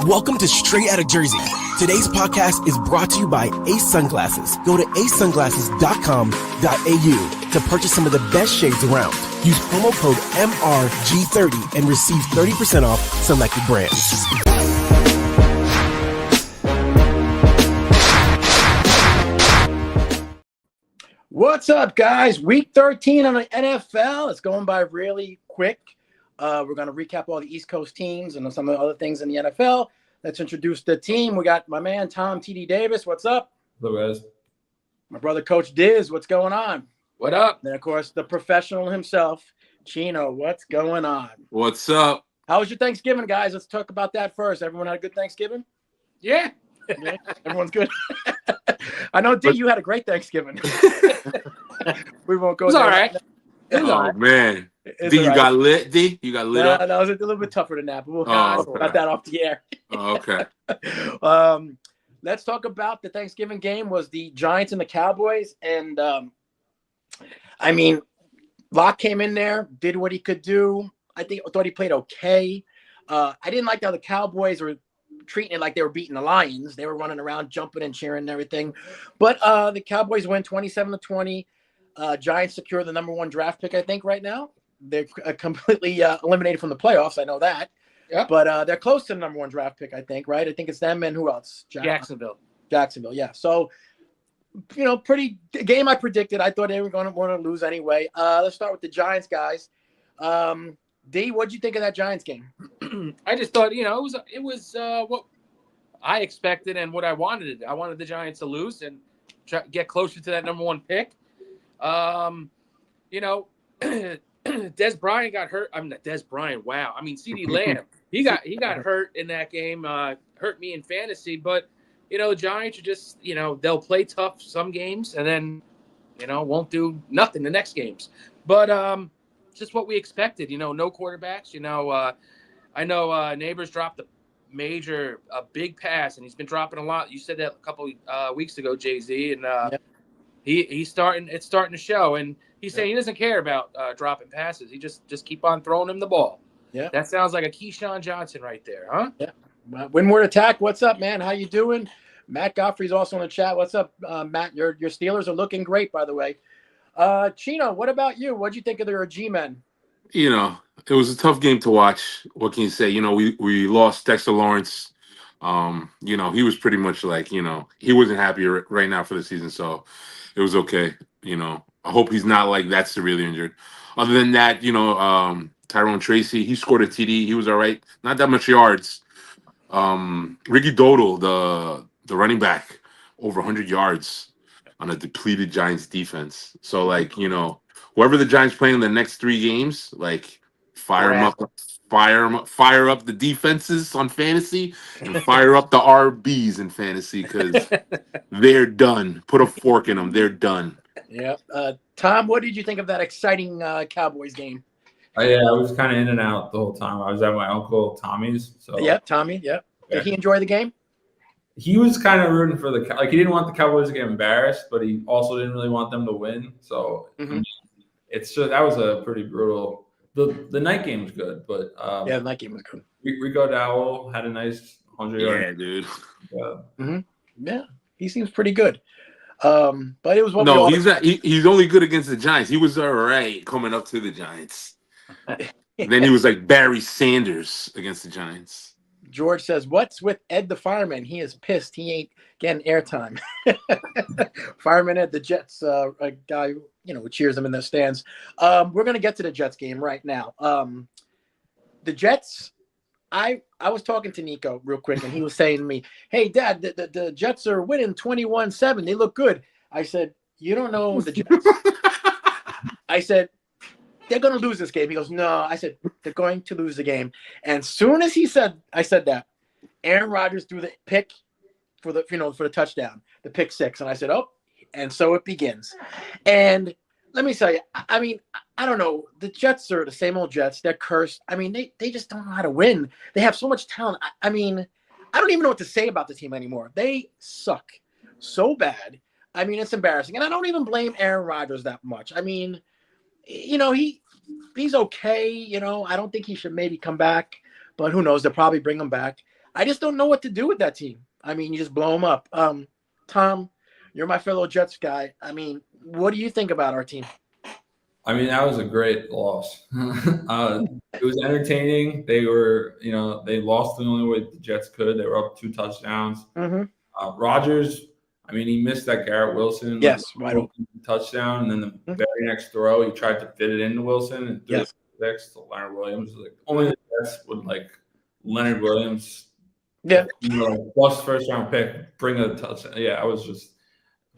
Welcome to Straight Outta Jersey. Today's podcast is brought to you by Ace Sunglasses. Go to acesunglasses.com.au to purchase some of the best shades around. Use promo code MRG30 and receive 30% off selected brands. What's up, guys? Week 13 on the NFL. It's going by really quick. We're going to recap all the East Coast teams and some of the other things in the NFL. Let's introduce the team. We got my man, Tom T.D. Davis. What's up? Hello, guys. My brother, Coach Diz. What's going on? What up? And, of course, the professional himself, Chino. What's going on? What's up? How was your Thanksgiving, guys? Let's talk about that first. Everyone had a good Thanksgiving? Yeah. Yeah, everyone's good. I know, D, you had a great Thanksgiving. We won't go It's there. all right. It's all right. Man. It's D, all you right. got lit? D, you got lit up? No, it was a little bit tougher than that, but we'll okay. got that off the air. Oh, okay. Let's talk about the Thanksgiving game. Was the Giants and the Cowboys, and Locke came in there, did what he could do. I thought he played okay. I didn't like how the Cowboys were treating it like they were beating the Lions. They were running around, jumping and cheering and everything. But the Cowboys win 27-20. Giants secure the number 1 draft pick, I think, right now. They're completely eliminated from the playoffs. I know that. Yeah. But they're close to the number 1 draft pick, I think, right? I think it's them and who else? Jacksonville, yeah. So, pretty game I predicted. I thought they were going to want to lose anyway. Let's start with the Giants, guys. D, what'd you think of that Giants game? I just thought, it was what I expected and what I wanted. I wanted the Giants to lose and get closer to that number 1 pick. Dez Bryant got hurt. I'm not Dez Bryant. Wow. CeeDee Lamb. He got hurt in that game. Hurt me in fantasy. But the Giants are just they'll play tough some games and then won't do nothing the next games. But just what we expected. No quarterbacks. I know Neighbors dropped a big pass and he's been dropping a lot. You said that a couple weeks ago, Jay-Z, and He's starting to show, and he's saying he doesn't care about dropping passes. He just keep on throwing him the ball. Yeah, that sounds like a Keyshawn Johnson right there, huh? Yeah. Windward Attack, what's up, man? How you doing? Matt Godfrey's also in the chat. What's up, Matt? Your Steelers are looking great, by the way. Chino, what about you? What'd you think of their G-men? It was a tough game to watch. What can you say? We lost Dexter Lawrence. He was pretty much like, he wasn't happy right now for the season, so it was okay. I hope he's not like that severely injured. Other than that, Tyrone Tracy, he scored a TD. He was all right. Not that much yards. Ricky Dodal, the running back, over 100 yards on a depleted Giants defense. So, whoever the Giants play in the next 3 games, fire them up. Fire up the defenses on fantasy and fire up the RBs in fantasy because they're done. Put a fork in them. They're done. Yeah. Tom, what did you think of that exciting Cowboys game? I was kind of in and out the whole time. I was at my uncle Tommy's. So Tommy. Yeah. Did he enjoy the game? He was kind of rooting for he didn't want the Cowboys to get embarrassed, but he also didn't really want them to win. So it's just that was a pretty brutal. The night game was good, but the night game was good. Rico Dowell had a nice 100-yard. Yeah, dude. Yeah, he seems pretty good. But it was he's only good against the Giants. He was all right coming up to the Giants. Then he was like Barry Sanders against the Giants. George says, "What's with Ed the fireman? He is pissed. He ain't getting airtime." Fireman Ed, the Jets, a guy who cheers them in the stands. We're gonna get to the Jets game right now. The Jets. I was talking to Nico real quick, and he was saying to me, "Hey, Dad, the Jets are winning 21-7. They look good." I said, "You don't know the Jets." I said, "They're going to lose this game." He goes, "No." I said, "They're going to lose the game." And soon as I said that, Aaron Rodgers threw the pick for the touchdown, the pick 6. And I said, "Oh," and so it begins. And let me tell you, I don't know. The Jets are the same old Jets. They're cursed. They just don't know how to win. They have so much talent. I don't even know what to say about the team anymore. They suck so bad. It's embarrassing. And I don't even blame Aaron Rodgers that much. He's okay. I don't think he should maybe come back, but who knows? They'll probably bring him back. I just don't know what to do with that team. I mean, you just blow them up. Tom, you're my fellow Jets guy. I mean, what do you think about our team? I mean, that was a great loss. It was entertaining. They were, they lost the only way the Jets could. They were up 2 touchdowns. Mm-hmm. Rodgers, I mean, he missed that Garrett Wilson right open touchdown, and then the very next throw, he tried to fit it into Wilson and threw it next to Leonard Williams. Like only the Jets would like Leonard Williams. Yeah, plus first round pick, bring a touchdown. Yeah, I was just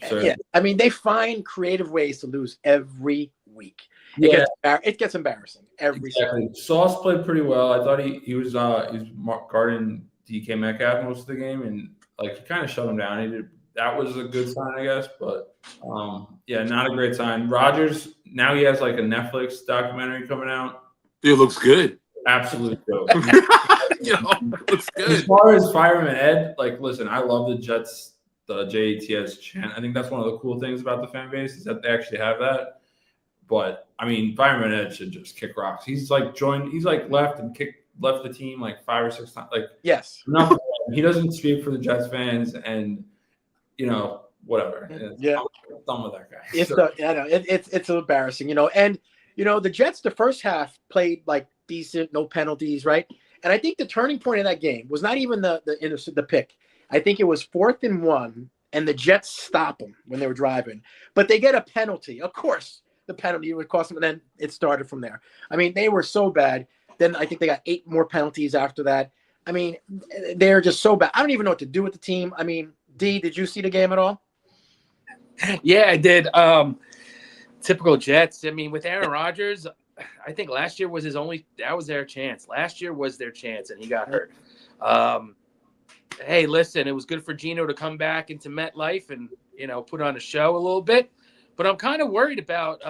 absurd. Yeah. I mean, they find creative ways to lose every week. It gets embarrassing every exactly. Sauce played pretty well. I thought he was guarding DK Metcalf most of the game, and like he kind of shut him down. That was a good sign, I guess, but not a great sign. Rodgers, now he has like a Netflix documentary coming out. It looks good. Absolutely dope. Looks good. As far as Fireman Ed, like, listen, I love the Jets, the JETS chant. I think that's one of the cool things about the fan base is that they actually have that. But I mean, Fireman Ed should just kick rocks. He's like left the team like 5 or 6 times. Like, yes, nothing. He doesn't speak for the Jets fans, and whatever. Yeah, I'm done with that guy. It's embarrassing, and the Jets the first half played like decent, no penalties, right? And I think the turning point of that game was not even the pick. I think it was 4th and 1, and the Jets stop them when they were driving, but they get a penalty. Of course, the penalty would cost them, and then it started from there. I mean, they were so bad. Then I think they got 8 more penalties after that. I mean, they're just so bad. I don't even know what to do with the team. I mean, D, did you see the game at all? Yeah, I did. Typical Jets. I mean, with Aaron Rodgers, I think last year was that was their chance. Last year was their chance, and he got hurt. Hey, listen, it was good for Geno to come back into MetLife and, put on a show a little bit. But I'm kind of worried about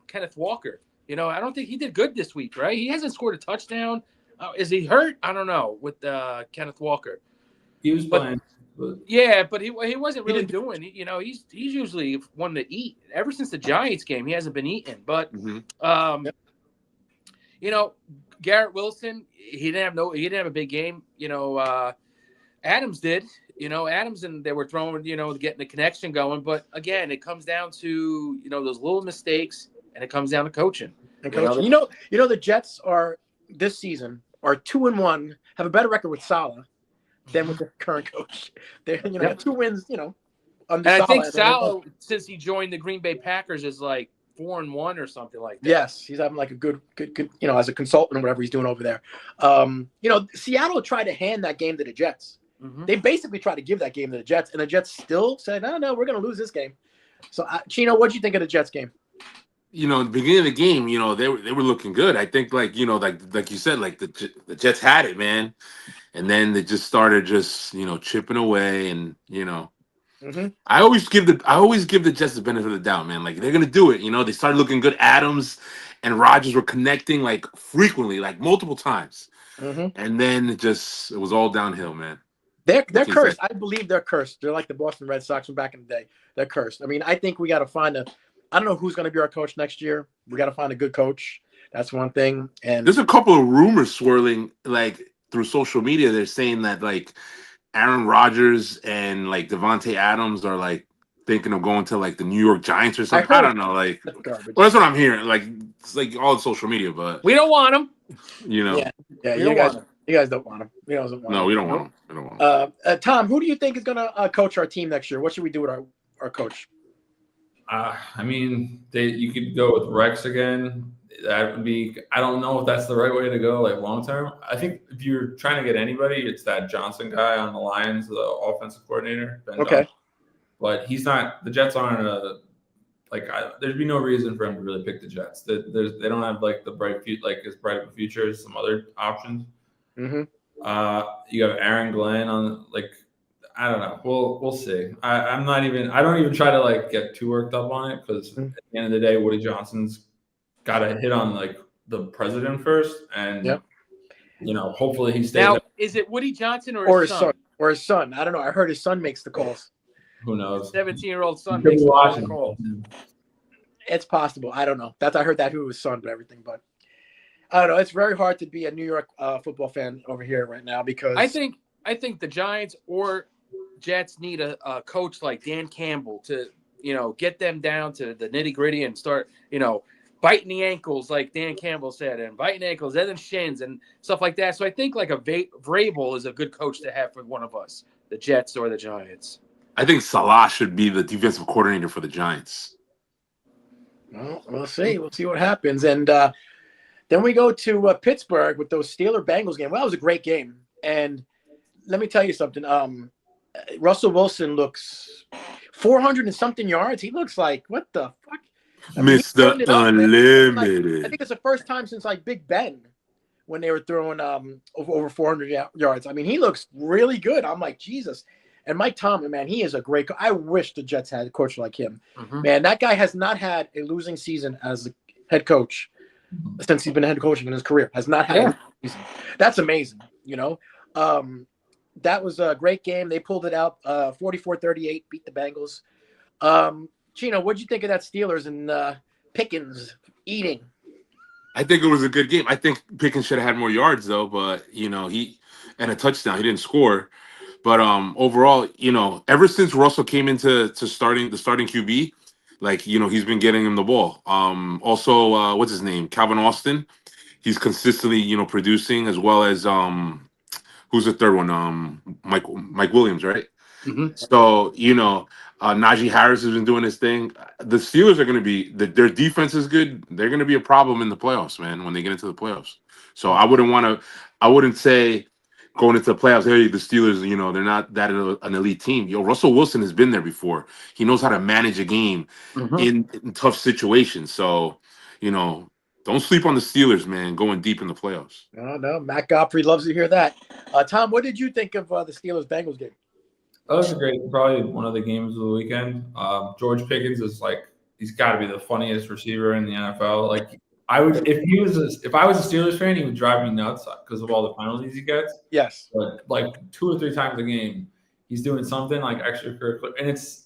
Kenneth Walker. I don't think he did good this week, right? He hasn't scored a touchdown. Is he hurt? I don't know with Kenneth Walker. He was playing. Yeah, but he wasn't really doing. He's usually one to eat. Ever since the Giants game, he hasn't been eating. But Garrett Wilson, he didn't have a big game. Adams did. Adams, and they were throwing, getting the connection going. But again, it comes down to those little mistakes, and it comes down to coaching. The Jets are this season are 2-1, have a better record with Saleh than with the current coach. They 2 wins, under and I think Saleh, since he joined the Green Bay Packers, is like 4-1 or something like that. Yes, he's having like a good, as a consultant or whatever he's doing over there. Seattle tried to hand that game to the Jets. Mm-hmm. They basically tried to give that game to the Jets, and the Jets still said, no, we're going to lose this game. So, Chino, what did you think of the Jets game? At the beginning of the game, they were looking good. I think, like you said, like the Jets had it, man, and then they just started chipping away, and Mm-hmm. I always give the Jets the benefit of the doubt, man. Like they're gonna do it. They started looking good. Adams and Rodgers were connecting like frequently, like multiple times, and then it was all downhill, man. They're cursed. I believe they're cursed. They're like the Boston Red Sox from back in the day. They're cursed. I mean, I think we got to find I don't know who's going to be our coach next year. We got to find a good coach. That's one thing. And there's a couple of rumors swirling like through social media. They're saying that like Aaron Rodgers and like Devontae Adams are like thinking of going to like the New York Giants or something. I don't know. Like, that's what I'm hearing. Like, it's like all social media, but we don't want them. Yeah. You guys don't want him. We don't want him. We don't want him. We don't want him. Tom, who do you think is going to coach our team next year? What should we do with our coach? I mean, you could go with Rex again. That would be. I don't know if that's the right way to go, like long term. I think if you're trying to get anybody, it's that Johnson guy on the Lions, the offensive coordinator. Ben okay, Dunn. But he's not. The Jets aren't there'd be no reason for him to really pick the Jets. They don't have like as bright of a future as some other options. Mm-hmm. You have Aaron Glenn on I don't know. We'll see. I don't even try to like get too worked up on it because at the end of the day, Woody Johnson's got to hit on like the president first, and hopefully he stays. Now, is it Woody Johnson or his son? Or his son? I don't know. I heard his son makes the calls. Who knows? 17-year-old son makes the calls. It's possible. I don't know. I heard that who was son, but everything. But I don't know. It's very hard to be a New York football fan over here right now because I think I think the Giants or Jets need a coach like Dan Campbell to, get them down to the nitty gritty and start, biting the ankles like Dan Campbell said, and biting ankles and then shins and stuff like that. So I think like a Vrabel is a good coach to have for one of us, the Jets or the Giants. I think Salah should be the defensive coordinator for the Giants. Well, we'll see. We'll see what happens. And then we go to Pittsburgh with those Steelers-Bengals game. Well, that was a great game. And let me tell you something. Russell Wilson looks 400 and something yards. He looks like, what the fuck? Mr. Unlimited. I think it's the first time since like Big Ben when they were throwing over 400 yards. I mean, he looks really good. I'm like, Jesus. And Mike Tomlin, man, he is a great coach. I wish the Jets had a coach like him. Mm-hmm. Man, that guy has not had a losing season as a head coach since he's been head coaching in his career. Has not had a losing season. That's amazing, That was a great game. They pulled it out 44-38, beat the Bengals. Chino, what'd you think of that Steelers and Pickens eating? I think it was a good game. I think Pickens should have had more yards though, but he and a touchdown. He didn't score. But overall, ever since Russell came into the starting QB, he's been getting him the ball. Also, what's his name? Calvin Austin. He's consistently, producing, as well as who's the third one? Mike Williams, right? Mm-hmm. So, Najee Harris has been doing his thing. The Steelers are going to be their defense is good. They're going to be a problem in the playoffs, man, when they get into the playoffs. So I wouldn't say going into the playoffs, hey, the Steelers, they're not that an elite team. Russell Wilson has been there before. He knows how to manage a game in tough situations. So, don't sleep on the Steelers, man, going deep in the playoffs. No, Matt Godfrey loves to hear that. Tom, what did you think of the Steelers-Bengals game? That was probably one of the games of the weekend. George Pickens is he's got to be the funniest receiver in the NFL. If I was a Steelers fan, he would drive me nuts because of all the penalties he gets. Yes. But 2 or 3 times a game, he's doing something like extracurricular, and it's.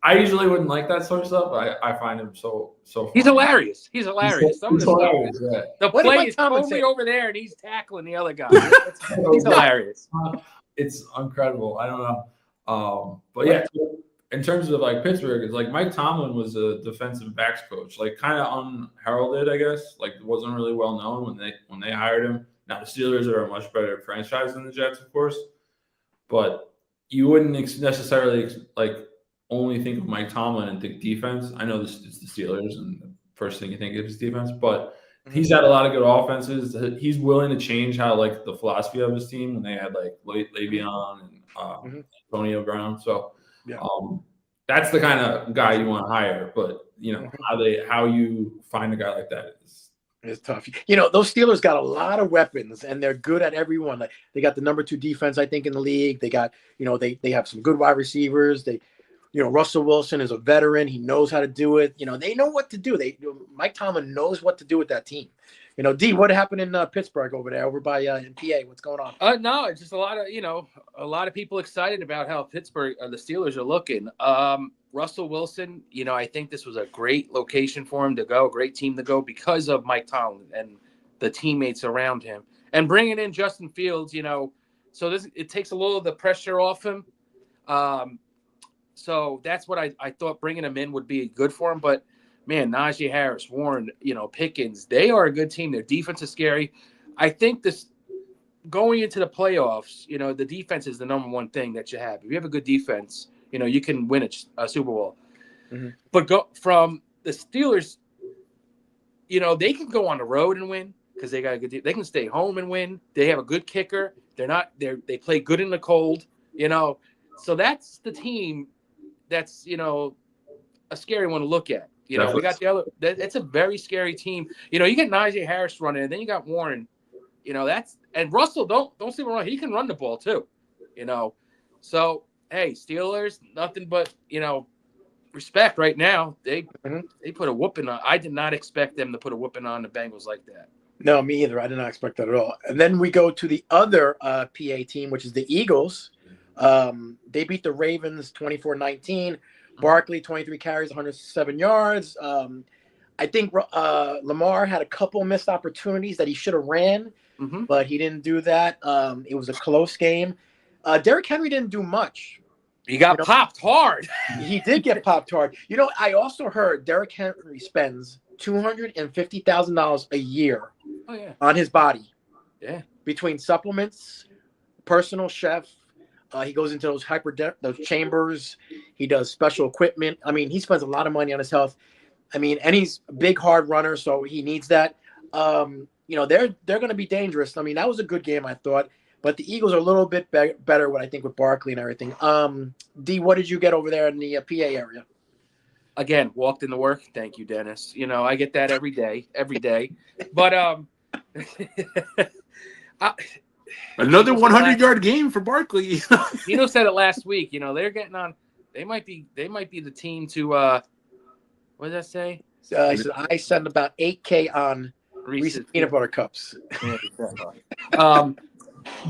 I usually wouldn't like that sort of stuff, but I find him so funny. He's hilarious. He's hilarious. He's hilarious. Yeah. The play is totally over there, and he's tackling the other guy. He's hilarious. It's incredible. I don't know. But yeah, in terms of Pittsburgh, it's Mike Tomlin was a defensive backs coach, kind of unheralded, I guess. It wasn't really well known when they hired him. Now the Steelers are a much better franchise than the Jets, of course, but you wouldn't necessarily only think of Mike Tomlin and think defense. I know it's the Steelers, and the first thing you think of is defense, but he's had a lot of good offenses. He's willing to change how the philosophy of his team when they had Le'Veon and Antonio Brown. So that's the kind of guy you want to hire. But how you find a guy like that is tough. Those Steelers got a lot of weapons, and they're good at every one. They got the number 2 defense, I think, in the league. They got they have some good wide receivers. Russell Wilson is a veteran. He knows how to do it. They know what to do. Mike Tomlin knows what to do with that team. D, what happened in Pittsburgh over by in PA? What's going on? No, it's just a lot of people excited about how Pittsburgh, the Steelers are looking. Russell Wilson, I think this was a great location for him to go, great team to go because of Mike Tomlin and the teammates around him. And bringing in Justin Fields, so it takes a little of the pressure off him. So that's what I thought bringing him in would be good for him. But, man, Najee Harris, Warren, Pickens, they are a good team. Their defense is scary. I think this going into the playoffs, the defense is the number one thing that you have. If you have a good defense, you can win a Super Bowl. Mm-hmm. But go from the Steelers, they can go on the road and win because they got a good. They can stay home and win. They have a good kicker. They play good in the cold. So that's the team. That's a scary one to look at. We got the other. It's a very scary team. You get Najee Harris running, and then you got Warren. And Russell. Don't see me wrong. He can run the ball too. So hey, Steelers, nothing but respect right now. They put a whooping on. I did not expect them to put a whooping on the Bengals like that. No, me either. I did not expect that at all. And then we go to the other PA team, which is the Eagles. They beat the Ravens 24-19. Barkley, 23 carries, 107 yards. I think Lamar had a couple missed opportunities that he should have ran, but he didn't do that. It was a close game. Derrick Henry didn't do much. He got popped hard. He did get popped hard. You know, I also heard Derrick Henry spends $250,000 a year on his body. Yeah. Between supplements, personal chef, he goes into those chambers. He does special equipment. I mean, he spends a lot of money on his health. I mean, and he's a big, hard runner, so he needs that. You know, they're going to be dangerous. I mean, that was a good game, I thought. But the Eagles are a little bit better, what I think, with Barkley and everything. D, what did you get over there in the PA area? Again, walked into work. Thank you, Dennis. You know, I get that every day. But another 100-yard game for Barkley. Gino said it last week. You know, they're getting on. They might be the team to. What did that say? He said, I send about 8K on Reese's peanut butter cups.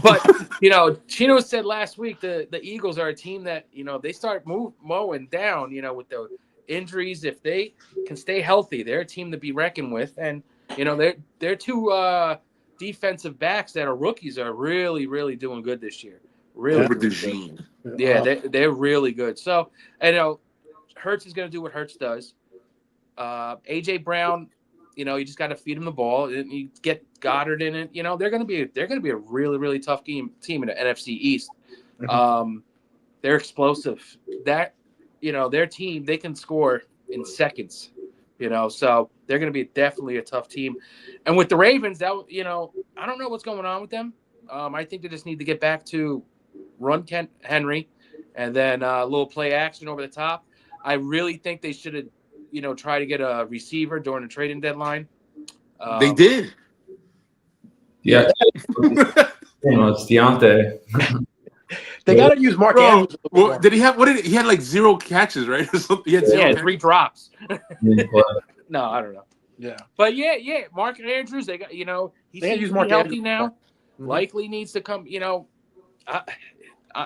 But you know, Chino said last week the Eagles are a team that, you know, they start mowing down, you know, with the injuries. If they can stay healthy, they're a team to be reckoned with. And you know, they're two defensive backs that are rookies are really, really doing good this year. Really, yeah, they're really good. So, you know, Hurts is going to do what Hurts does. AJ Brown, you know, you just got to feed him the ball, and you get Goddard in it. You know, they're going to be a really, really tough team in the NFC East. They're explosive. That, you know, their team, they can score in seconds. You know, so they're going to be definitely a tough team. And with the Ravens, that, you know, I don't know what's going on with them. I think they just need to get back to run Henry, and then a little play action over the top. I really think they should have, you know, try to get a receiver during the trading deadline. They did. Yeah. You know, it's Deontay. They got to use Mark Andrews. Well, did he have? What did he had like 0 catches, right? He had 0 3 drops. No, I don't know. Yeah, but yeah, Mark Andrews. They got, you know, he's healthy now. Mm-hmm. Likely needs to come. You know,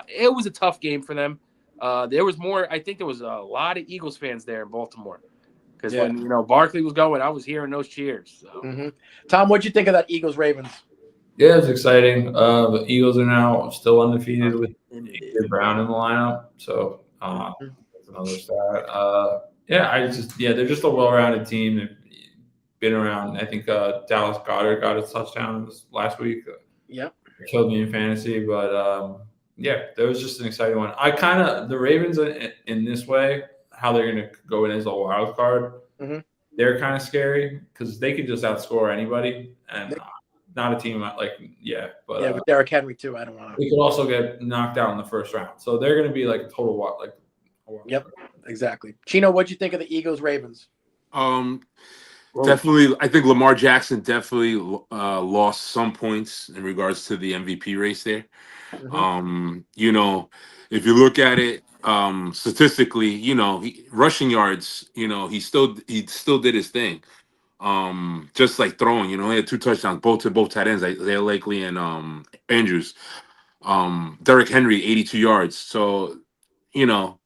it was a tough game for them. There was more. I think there was a lot of Eagles fans there in Baltimore because when, you know, Barkley was going, I was hearing those cheers. So. Tom, what'd you think of that Eagles Ravens? Yeah, it's exciting. The Eagles are now still undefeated with AJ Brown in the lineup. So that's another stat. They're just a well-rounded team. They've been around. I think Dallas Goedert got a touchdown last week. Yep. It killed me in fantasy, but that was just an exciting one. The Ravens in this way, how they're going to go in as a wild card, they're kind of scary because they could just outscore anybody, and not a team with Derrick Henry too. I don't want to. They could also get knocked out in the first round, so they're going to be like a total wild. Yep, exactly. Chino, what'd you think of the Eagles Ravens? Definitely, I think Lamar Jackson definitely lost some points in regards to the MVP race there. You know, if you look at it statistically, you know, rushing yards, you know, he still did his thing. Just like throwing, you know, he had 2 touchdowns, both tight ends, Isaiah Likely and Andrews. Derrick Henry, 82 yards. So, you know,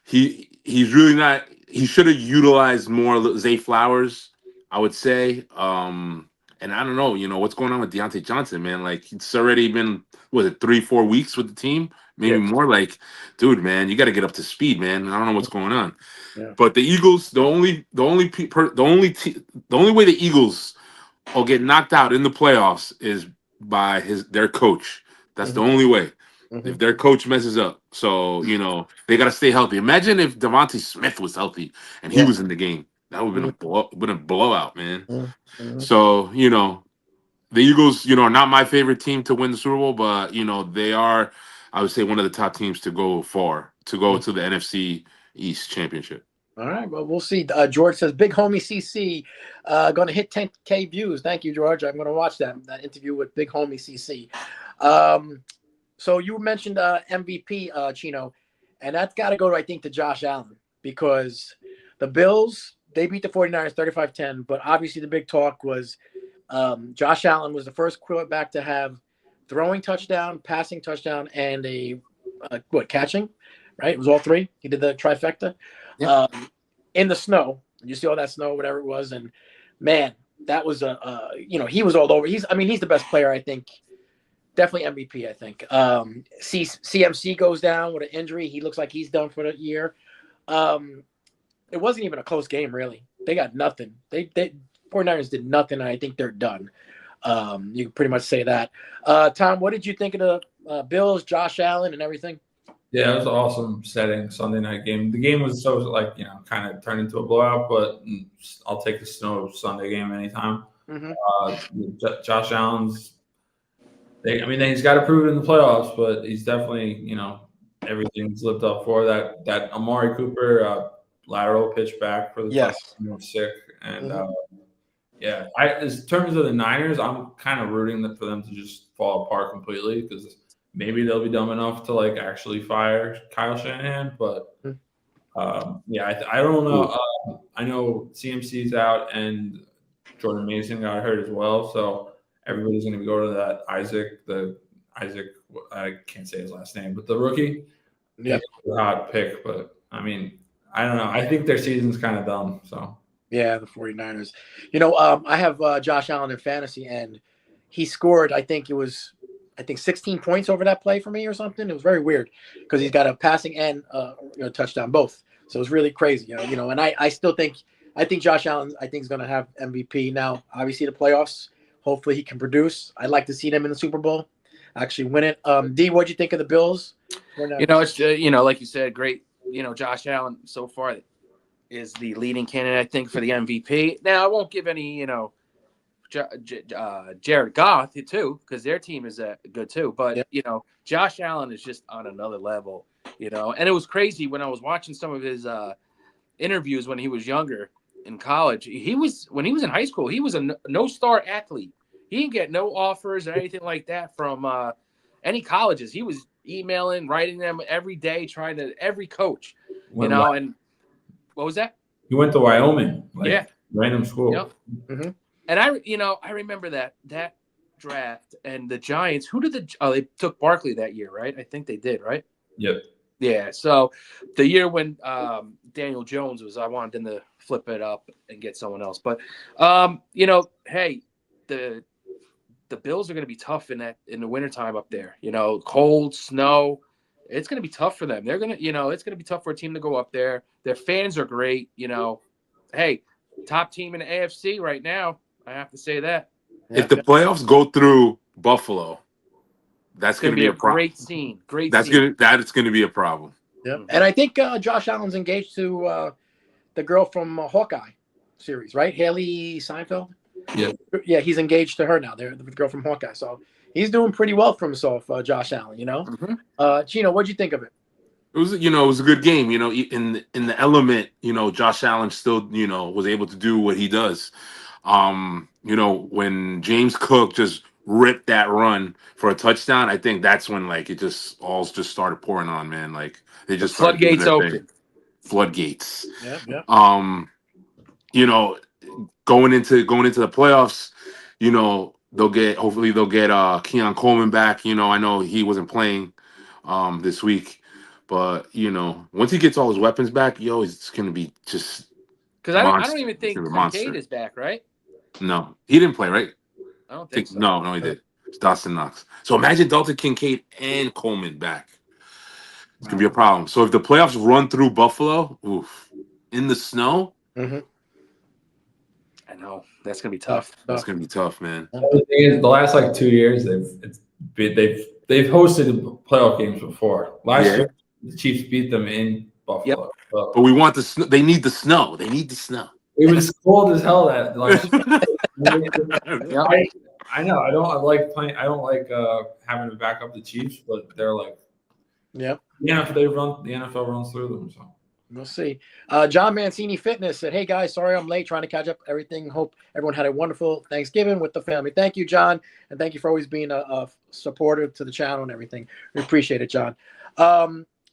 he's really not. He should have utilized more Zay Flowers, I would say. And I don't know, you know, what's going on with Deontay Johnson, man? Like, it's already been, 3-4 weeks with the team, maybe more. Like, dude, man, you got to get up to speed, man. I don't know what's going on. Yeah. But the Eagles, the only way the Eagles will get knocked out in the playoffs is by their coach. That's the only way. If their coach messes up. So, you know, they got to stay healthy. Imagine if Devontae Smith was healthy and he was in the game. That would have been a blowout, man. So, you know, the Eagles, you know, are not my favorite team to win the Super Bowl, but, you know, they are, I would say, one of the top teams to go to the NFC East Championship. All right, well, we'll see. George says, big homie CC going to hit 10K views. Thank you, George. I'm going to watch that interview with big homie CC. So you mentioned MVP, Chino, and that's got to go, I think, to Josh Allen, because the Bills, they beat the 49ers 35-10, but obviously the big talk was Josh Allen was the first quarterback to have throwing touchdown, passing touchdown, and catching, right? It was all 3. He did the trifecta. Yep. In the snow. You see all that snow, whatever it was, and man, that was he was all over. He's the best player, I think, Definitely MVP, I think. CMC goes down with an injury. He looks like he's done for the year. It wasn't even a close game, really. They got nothing. They 49ers did nothing, and I think they're done. You can pretty much say that. Tom, what did you think of the Bills, Josh Allen, and everything? Yeah, it was an awesome setting Sunday night game. The game was so kind of turned into a blowout, but I'll take the snow Sunday game anytime. Josh Allen's. He's got to prove it in the playoffs, but he's definitely everything's lived up for that. That Amari Cooper lateral pitch back for the touchdown was sick, and in terms of the Niners, I'm kind of rooting for them to just fall apart completely because maybe they'll be dumb enough to actually fire Kyle Shanahan, but I don't know. I know CMC's out and Jordan Mason got hurt as well, so everybody's going to go to that Isaac. I can't say his last name, but the rookie. Yeah, hot pick, but I don't know. I think their season's kind of done. So yeah, the 49ers. I have Josh Allen in fantasy, and he scored. I think 16 points over that play for me or something. It was very weird because he's got a passing and touchdown both. So it was really crazy. And I still think Josh Allen is going to have MVP now. Obviously the playoffs. Hopefully he can produce. I'd like to see them in the Super Bowl, actually win it. D, what'd you think of the Bills? It's like you said, great. Josh Allen so far is the leading candidate, I think, for the MVP. Now I won't give any, Jared Goff too, because their team is good too. But Josh Allen is just on another level. And it was crazy when I was watching some of his interviews when he was younger in college. When he was in high school, he was a no-star athlete. He didn't get no offers or anything like that from any colleges. He was emailing, writing them every day, every coach. And what was that? He went to Wyoming. Random school. Yep. Mm-hmm. And I remember that draft and the Giants. They took Barkley that year, right? I think they did, right? Yep. Yeah. So the year when Daniel Jones was, I wanted them to flip it up and get someone else. But hey, the Bills are going to be tough in the wintertime up there. Cold, snow. It's going to be tough for them. They're going to, it's going to be tough for a team to go up there. Their fans are great. Hey, top team in the AFC right now. I have to say that. If the playoffs go through Buffalo, that's going to be a great scene. That's going to be a problem. Yeah, and I think Josh Allen's engaged to the girl from Hawkeye series, right? Haley Steinfeld. Yeah, he's engaged to her now. They're the girl from Hawkeye, so he's doing pretty well for himself, Josh Allen. Gino, what'd you think of it? It was a good game. In the element, Josh Allen still, was able to do what he does. When James Cook just ripped that run for a touchdown, I think that's when it just all started pouring on, man. They just floodgates open. Floodgates. Yeah. Going into the playoffs, hopefully they'll get Keon Coleman back. I know he wasn't playing this week, but once he gets all his weapons back, it's gonna be just because I don't even think Kincaid is back, right? No, he didn't play, right? I don't think so. No, he did. It's Dawson Knox. So imagine Dalton Kincaid and Coleman back. It's gonna be a problem. So if the playoffs run through Buffalo, in the snow. Mm-hmm. I know that's gonna be tough. That's gonna be tough, man. The thing is, the last 2 years they've hosted playoff games before. Last year, the Chiefs beat them in Buffalo. Yep. But we want the snow. They need the snow. It was cold as hell that I know. I don't like playing. I don't like having to back up the Chiefs, but they're the NFL runs through them. So we'll see. John Mancini Fitness said, "Hey guys, sorry I'm late. Trying to catch up everything. Hope everyone had a wonderful Thanksgiving with the family. Thank you, John, and thank you for always being a supporter to the channel and everything. We appreciate it, John."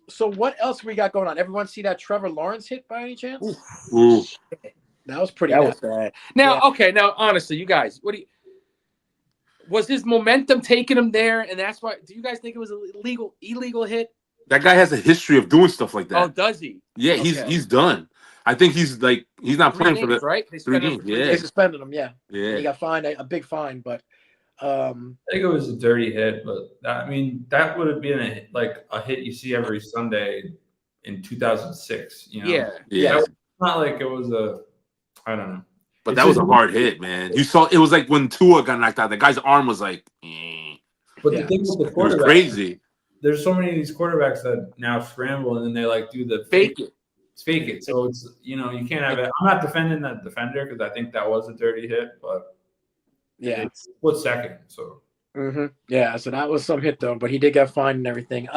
So what else we got going on? Everyone see that Trevor Lawrence hit by any chance? Ooh. That was pretty bad. Now, okay, honestly, you guys, was his momentum taking him there, and that's why? Do you guys think it was an illegal hit? That guy has a history of doing stuff like that. Oh, does he? Yeah, okay. He's done. I think he's not playing for the right? 3 games. They suspended him. Yeah. Yeah. He got fined a big fine, but I think it was a dirty hit, but that would have been a hit you see every Sunday in 2006. Yeah. Yeah. It's not like it was I don't know. But that was a hard hit, man. You saw it was like when Tua got knocked out. The guy's arm was like, But the thing with the it was quarterback, crazy. there's so many of these quarterbacks that now scramble and then they do the Fake it. fake it. So it's you can't have it. I'm not defending that defender because I think that was a dirty hit, but it's split second. So yeah, so that was some hit though, but he did get fined and everything.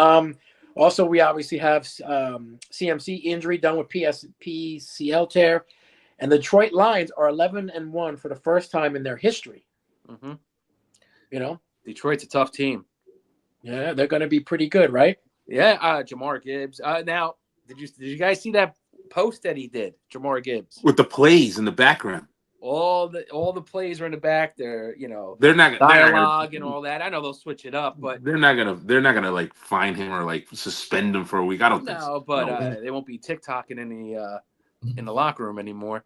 Also, we obviously have CMC injury done with PCL tear, and the Detroit Lions are 11-1 for the first time in their history. Mm-hmm. Detroit's a tough team. Yeah, they're going to be pretty good, right? Yeah, Jamar Gibbs. Now, did you guys see that post that he did, Jamar Gibbs? With the plays in the background. All the plays are in the back. They're they're not dialogue and all that. I know they'll switch it up, but they're not gonna like fine him or like suspend him for a week. I don't think so. But they won't be TikToking in the locker room anymore.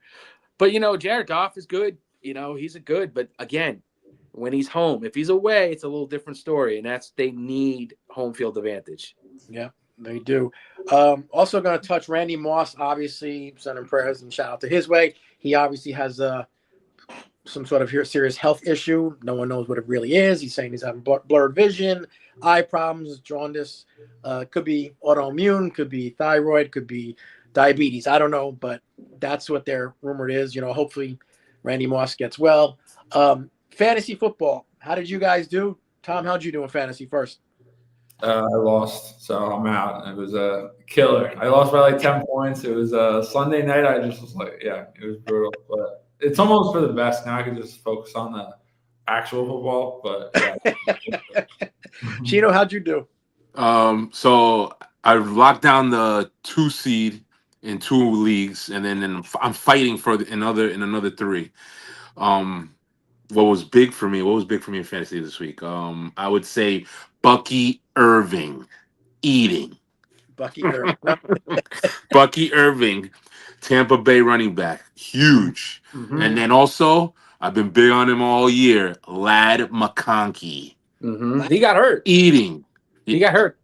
But Jared Goff is good. He's good, but again, when he's home, if he's away, it's a little different story, and they need home field advantage. Yeah, they do. Also going to touch Randy Moss, obviously, sending prayers and shout out to his way. He obviously has some sort of serious health issue. No one knows what it really is. He's saying he's having blurred vision, eye problems, jaundice. Could be autoimmune, could be thyroid, could be diabetes. I don't know, but that's what their rumored is. Hopefully Randy Moss gets well. Fantasy football. How did you guys do? Tom, how'd you do in fantasy first? I lost, so I'm out. It was a killer. I lost by like 10 points. It was a Sunday night. I just was like, yeah, it was brutal. But it's almost for the best. Now I can just focus on the actual football. But yeah. Chino, how'd you do? So I locked down the 2 seed in 2 leagues, and then I'm fighting for another 3. What was big for me in fantasy this week? I would say Bucky Irving eating. Bucky Irving. Bucky Irving, Tampa Bay running back. Huge. Mm-hmm. And then also, I've been big on him all year. Lad McConkey. Mm-hmm. He got hurt. Eating. He got hurt.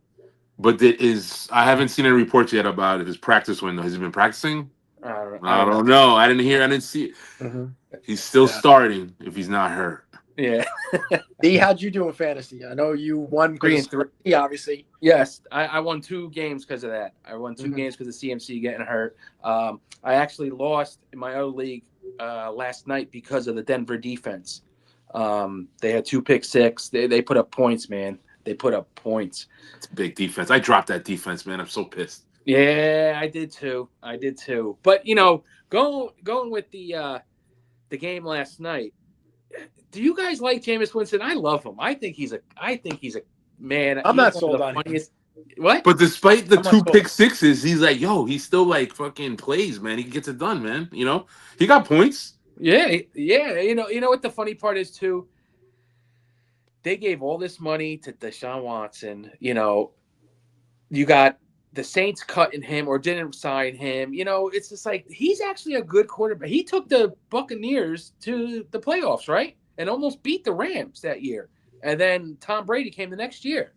But I haven't seen any reports yet about his practice window. Has he been practicing? I don't know. I didn't see it. Mm-hmm. He's still starting if he's not hurt. Yeah. D, how'd you do in fantasy? I know you won 3-3. Obviously. Yes, I won 2 games because of that. I won 2 games because of CMC getting hurt. I actually lost in my other league last night because of the Denver defense. They had 2 pick six. They put up points, man. They put up points. It's a big defense. I dropped that defense, man. I'm so pissed. Yeah, I did too. But going with the game last night. Do you guys like Jameis Winston? I love him. I think he's a man. I'm not sold on him. What? But despite the 2 pick sixes, he's like, he still like fucking plays, man. He gets it done, man. He got points. Yeah. You know what the funny part is too? They gave all this money to Deshaun Watson. You got the Saints cutting him or didn't sign him. It's just like he's actually a good quarterback. He took the Buccaneers to the playoffs, right? And almost beat the Rams that year. And then Tom Brady came the next year.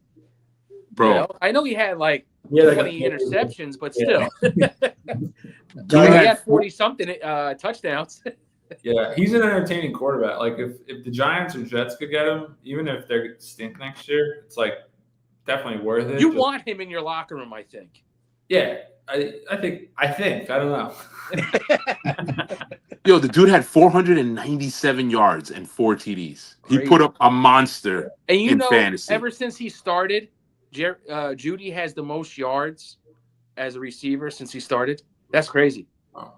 Bro. I know he had 20 interceptions, but still. Dude he had 40-something touchdowns. Yeah, he's an entertaining quarterback. Like if the Giants or Jets could get him, even if they stink next year, it's like definitely worth it. You want him in your locker room, I think. Yeah, I think. I don't know. Yo, the dude had 497 yards and 4 TDs. He Crazy. Put up a monster in fantasy. Ever since he started, Judy has the most yards as a receiver since he started. That's crazy. Oh.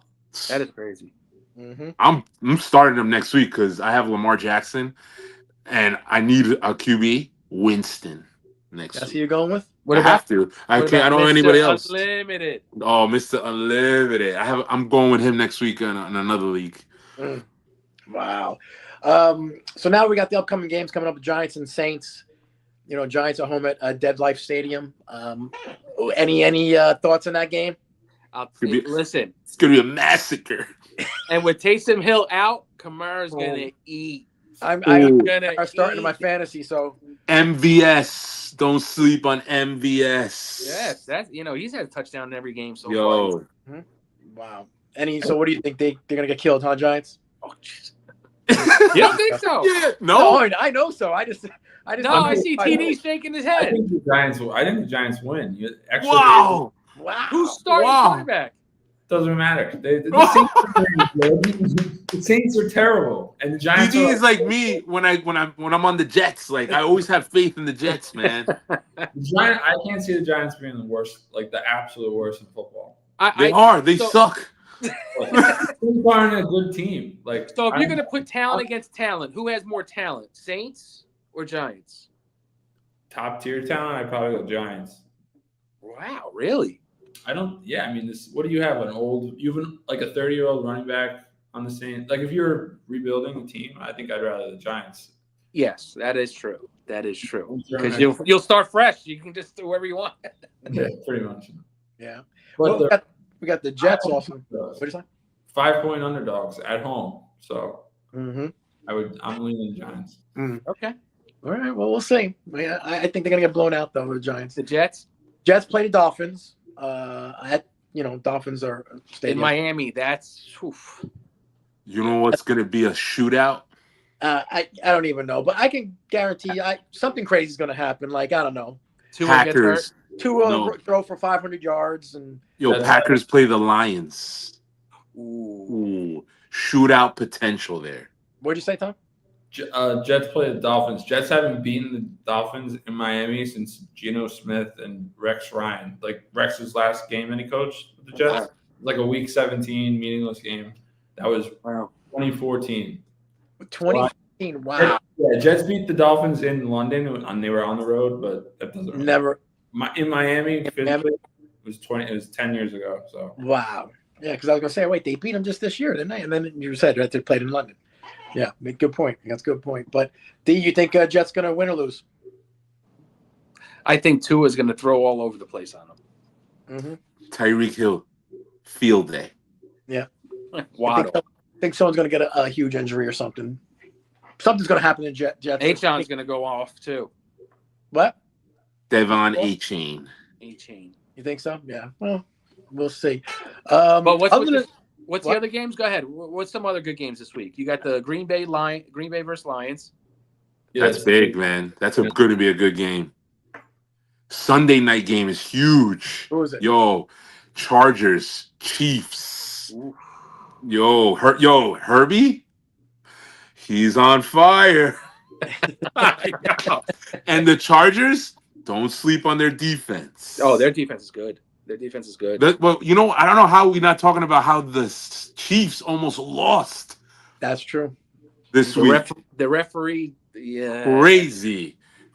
That is crazy. Mm-hmm. I'm starting him next week because I have Lamar Jackson, and I need a QB. Winston next That's week. who you're going with? I have to. I can't. I don't know anybody else. Unlimited. Oh, Mr. Unlimited. I'm going with him next week in another league. Wow. So now we got the upcoming games coming up with Giants and Saints. Giants are home at Dead Life Stadium. Any thoughts on that game? Listen. It's gonna be a massacre. And with Taysom Hill out, Kamara's gonna eat. I'm Gonna are starting my eat. fantasy, so MVS. Don't sleep on MVS. Yes, that's he's had a touchdown in every game so far. Yo. wow. So what do you think they're gonna get killed, huh, Giants? Oh, jeez. You don't think so? Yeah. No. I know so. I just No, I see TD shaking his I head. think the Giants win. Wow. Wow. Who's starting Wow. quarterback? Doesn't matter. The Saints are terrible, and the Giants DD are is like me when I'm on the Jets. Like I always have faith in the Jets, man. the Giant. I can't see the Giants being the worst, like the absolute worst in football. They suck. Saints aren't a good team. Like So if you're going to put talent against talent, who has more talent, Saints or Giants? top tier talent, I'd probably go Giants. Wow, really? Yeah, I mean, what do you have? You have like a 30-year-old running back on the Saints. Like if you're rebuilding a team, I think I'd rather the Giants. Yes, that is true. That is true. Because you'll start fresh. You can just do whatever you want. Yeah, pretty much. Yeah. But Well, we got the Jets also. What do you say? 5-point underdogs at home. So Mm-hmm. I'm leaning Giants. Okay. All right. Well, we'll see. I think they're gonna get blown out though. The Giants. The Jets Jets play the Dolphins. Dolphins are in stadium. Miami. That's oof. You know what's gonna be a shootout? I don't even know, but I can guarantee something crazy is gonna happen. Like I don't know, Tua gets Packers. hurt. Tua No. throw for 500 yards and Packers play the Lions. Ooh. Ooh, shootout potential there. what'd you say, Tom? Jets play the Dolphins. Jets haven't beaten the Dolphins in Miami since Geno Smith and Rex Ryan. Like Rex's last game that he coached with the Jets, like a Week 17 meaningless game. That was 2014. 2015. Wow. Yeah, Jets beat the Dolphins in London, and they were on the road, but that doesn't matter. Never. In Miami, physically, it was 10 years ago. So Wow. Yeah, because I was gonna say, wait, they beat them just this year, didn't they? And then you said that they played in London. Yeah, good point. That's a good point. But do you think Jets gonna win or lose? I think Tua is going to throw all over the place on them. Mm-hmm. Tyreek Hill, field day. Waddle. I think someone's gonna get a huge injury or something. Something's gonna happen in Jets. Achane's going to go off too. What? Devon A-Chain. A-Chain. You think so? Yeah. Well, we'll see. But what's other the what? other games? Go ahead. What's some other good games this week? You got the Green Bay versus Lions. That's big, man. That's going to be a good game. Sunday night game is huge. Who is it? Yo, Chargers, Chiefs. Ooh. Yo, Herbie, he's on fire. And the Chargers, don't sleep on their defense. Oh, their defense is good. Their defense is good. Well, I don't know how we're not talking about how the Chiefs almost lost That's true. this week. The referee, yeah,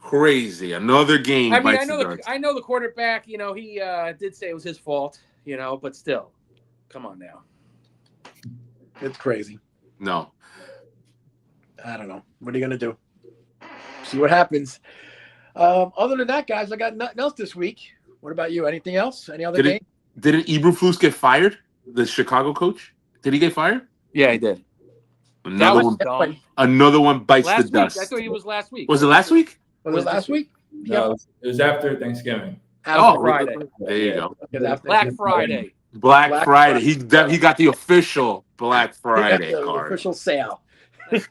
Crazy. Another game. I mean, bites the dust. Uh, I know the quarterback. He did say it was his fault. But still, come on now. It's crazy. No. I don't know. What are you gonna do? See what happens. Other than that, guys, I got nothing else this week. What about you? Anything else? Any other game? Didn't Eberflus get fired? The Chicago coach? Did he get fired? Yeah, he did. Another one. Dumb. Another one bites Last the week, dust. I thought he was last week. Was it last week? Was it last week? No, it was after Thanksgiving. Friday. There you go. Black Friday. Black Friday. He got the official Black Friday The card. official sale.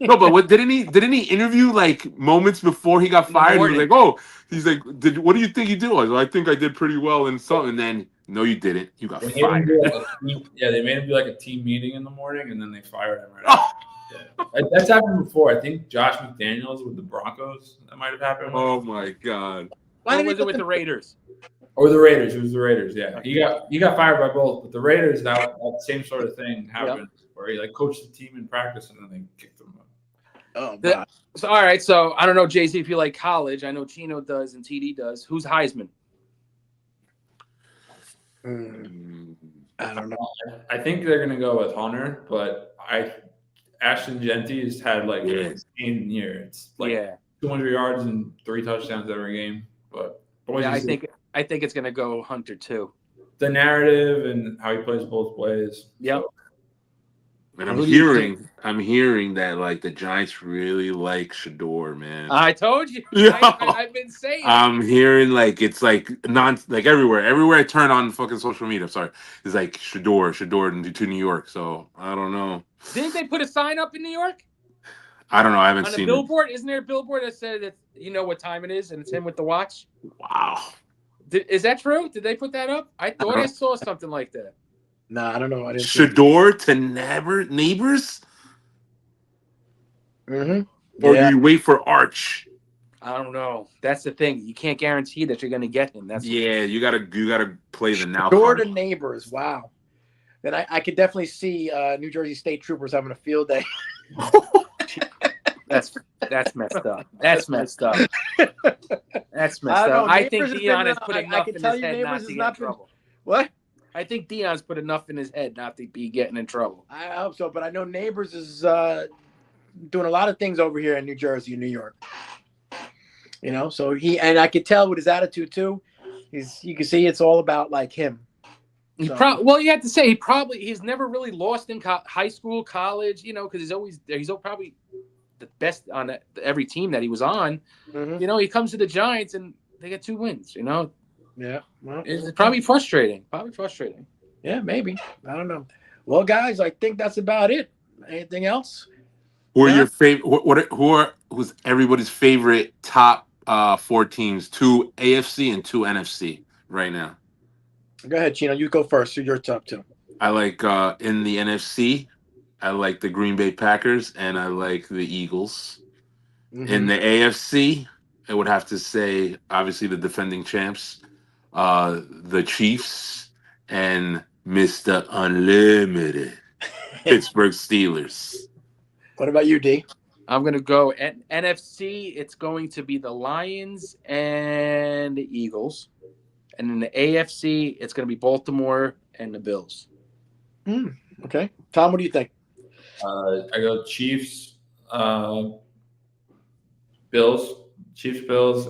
No, but didn't he interview like moments before he got fired? He was like, what do you think you did? I was like, I think I did pretty well in something. And then no, you didn't. You got fired. They made him do like a team meeting in the morning, and then they fired him right after. Yeah. That's happened before. I think Josh McDaniels with the Broncos. That might have happened. Oh my God. Why was it with the Raiders? Or the Raiders. It was the Raiders. Yeah, he got fired by both. But the Raiders, that same sort of thing happened where he coached the team in practice and then they kicked them out. Oh, God. So all right. So I don't know, JC, if you like college. I know Chino does and TD does. Who's Heisman? I don't know. I think they're gonna go with Hunter, but Ashton Genty's had like an insane year. It's like 200 yards and 3 touchdowns every game. But I think it's gonna go Hunter too. The narrative and how he plays both ways. Yep. And Who do you think? I'm hearing that like the Giants really like Shador, man. I told you. Yeah. I've been saying. I'm hearing like it's like like everywhere I turn on fucking social media. I'm sorry, it's like Shador to New York. So I don't know. Didn't they put a sign up in New York I don't know. I haven't on a seen billboard? Isn't there a billboard that said that you know what time it is and it's him with the watch? it. Wow. Is that true? Did they put that up? I thought I saw something like that. No, I don't know. I didn't see it. Shador to neighbors, Mhm. or Yeah. do you wait for Arch? I don't know. That's the thing. You can't guarantee that you're going to get him. That's Yeah, you gotta play the now Door card. to neighbors. Wow. Then I could definitely see New Jersey State troopers having a field day. That's messed up. That's messed up. That's messed I don't up. know. I think Neighbors has Dion been, has put I enough can in tell his you head Neighbors not has to get not in been- trouble. What? I think Dion's put enough in his head not to be getting in trouble. I hope so, but I know Neighbors is doing a lot of things over here in New Jersey and New York. You know, so I could tell with his attitude too. You can see it's all about like him. So- Well, you have to say he's never really lost in high school, college, you know, because he's probably the best on every team that he was on. Mhm. You know, he comes to the Giants and they get 2 wins. You know, Yeah. Well, it's probably frustrating. yeah, maybe. I don't know. Well, guys, I think that's about it. Anything else? Who are Yeah. your favorite? Who's everybody's favorite top 4 teams? 2 AFC and 2 NFC right now. Go ahead, Chino. You go first. You're your top 2. I like in the NFC. I like the Green Bay Packers and I like the Eagles. In the AFC, I would have to say obviously the defending champs, the Chiefs and Mr. Unlimited Pittsburgh Steelers. What about you, D? I'm going to go at NFC. It's going to be the Lions and the Eagles. And in the AFC, it's going to be Baltimore and the Bills. Okay. Tom, what do you think? I go Chiefs, Bills,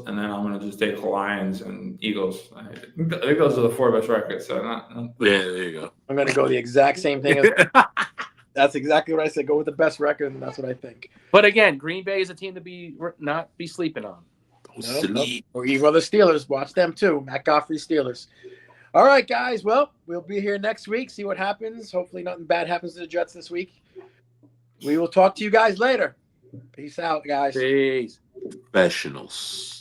and then I'm gonna just take Lions and Eagles. I think those are the 4 best records. So not Yeah, there you go. I'm going to go the exact same thing. That's exactly what I said. Go with the best record, and that's what I think. But again, Green Bay is a team to not be sleeping on. Sleep. Or even the Steelers. Watch them too. Matt Goffrey Steelers. All right, guys. Well, we'll be here next week. See what happens. Hopefully nothing bad happens to the Jets this week. We will talk to you guys later. Peace out, guys. Peace. Professionals.